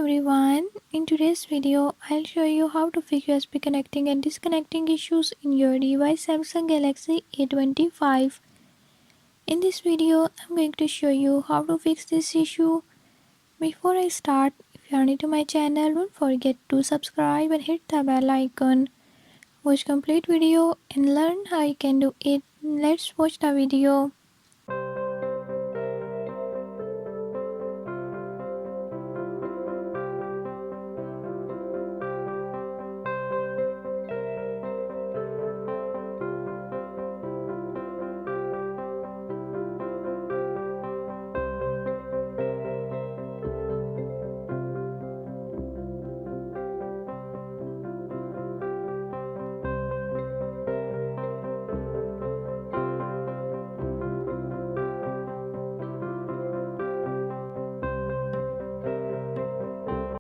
everyone, in today's video I'll show you how to fix USB connecting and disconnecting issues in your device Samsung Galaxy A25. In this video I'm going to show you how to fix this issue. Before I start, if you are new to my channel, don't forget to subscribe and hit the bell icon. Watch complete video and learn how you can do it. Let's watch the video.